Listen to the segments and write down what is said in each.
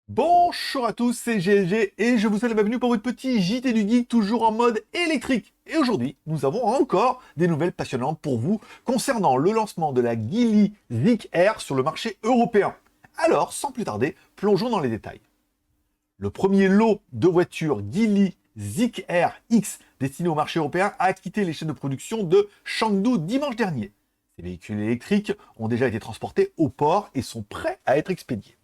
Bonjour à tous, c'est GLG et je vous souhaite la bienvenue pour votre petit JT du Geek, toujours en mode électrique. Et aujourd'hui, nous avons encore des nouvelles passionnantes pour vous concernant le lancement de la Geely Zeekr Air sur le marché européen. Alors, sans plus tarder, plongeons dans les détails. Le premier lot de voitures Geely Zeekr Air X destiné au marché européen a quitté les chaînes de production de Chengdu dimanche dernier. Ces véhicules électriques ont déjà été transportés au port et sont prêts à être expédiés.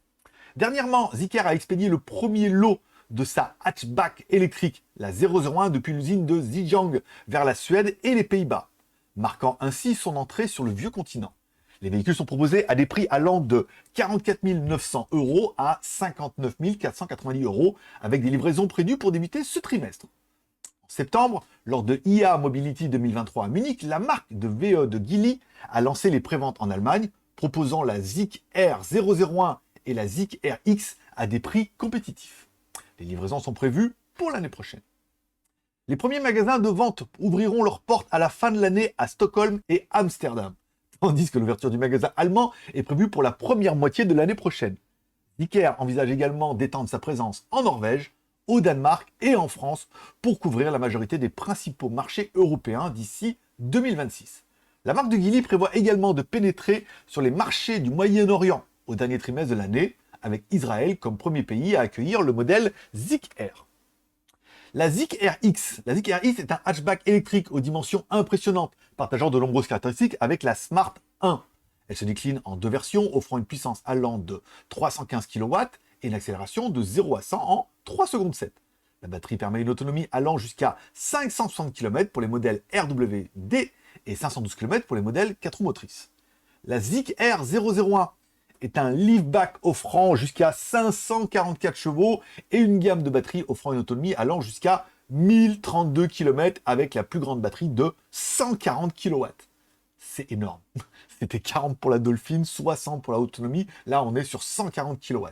Dernièrement, Zeekr a expédié le premier lot de sa hatchback électrique, la 001, depuis l'usine de Zhejiang vers la Suède et les Pays-Bas, marquant ainsi son entrée sur le vieux continent. Les véhicules sont proposés à des prix allant de 44 900 € à 59 490 €, avec des livraisons prévues pour débuter ce trimestre. En septembre, lors de IA Mobility 2023 à Munich, la marque de VE de Geely a lancé les préventes en Allemagne, proposant la Zeekr 001 et la Zeekr X à des prix compétitifs. Les livraisons sont prévues pour l'année prochaine. Les premiers magasins de vente ouvriront leurs portes à la fin de l'année à Stockholm et Amsterdam, tandis que l'ouverture du magasin allemand est prévue pour la première moitié de l'année prochaine. Zeekr envisage également d'étendre sa présence en Norvège, au Danemark et en France pour couvrir la majorité des principaux marchés européens d'ici 2026. La marque de Geely prévoit également de pénétrer sur les marchés du Moyen-Orient au dernier trimestre de l'année, avec Israël comme premier pays à accueillir le modèle Zeekr. La Zeekr X est un hatchback électrique aux dimensions impressionnantes, partageant de nombreuses caractéristiques avec la Smart 1. Elle se décline en deux versions, offrant une puissance allant de 315 kW et une accélération de 0 à 100 en 3 secondes 7. La batterie permet une autonomie allant jusqu'à 560 km pour les modèles RWD et 512 km pour les modèles 4 roues motrices. La Zeekr 001 est un liftback offrant jusqu'à 544 chevaux et une gamme de batteries offrant une autonomie allant jusqu'à 1032 km avec la plus grande batterie de 140 kW. C'est énorme. C'était 40 pour la Dolphin, 60 pour la autonomie. Là, on est sur 140 kW.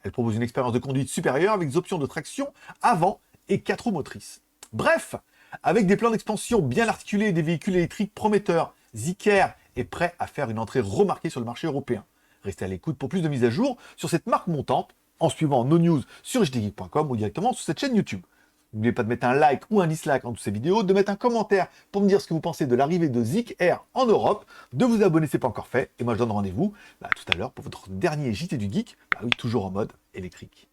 Elle propose une expérience de conduite supérieure avec des options de traction avant et 4 roues motrices. Bref, avec des plans d'expansion bien articulés et des véhicules électriques prometteurs, Zeekr est prêt à faire une entrée remarquée sur le marché européen. Restez à l'écoute pour plus de mises à jour sur cette marque montante en suivant nos news sur jtgeek.com ou directement sur cette chaîne YouTube. N'oubliez pas de mettre un like ou un dislike en dessous de ces vidéos, de mettre un commentaire pour me dire ce que vous pensez de l'arrivée de Zeekr en Europe, de vous abonner si ce n'est pas encore fait, et moi je donne rendez-vous tout à l'heure pour votre dernier JT du Geek, oui, toujours en mode électrique.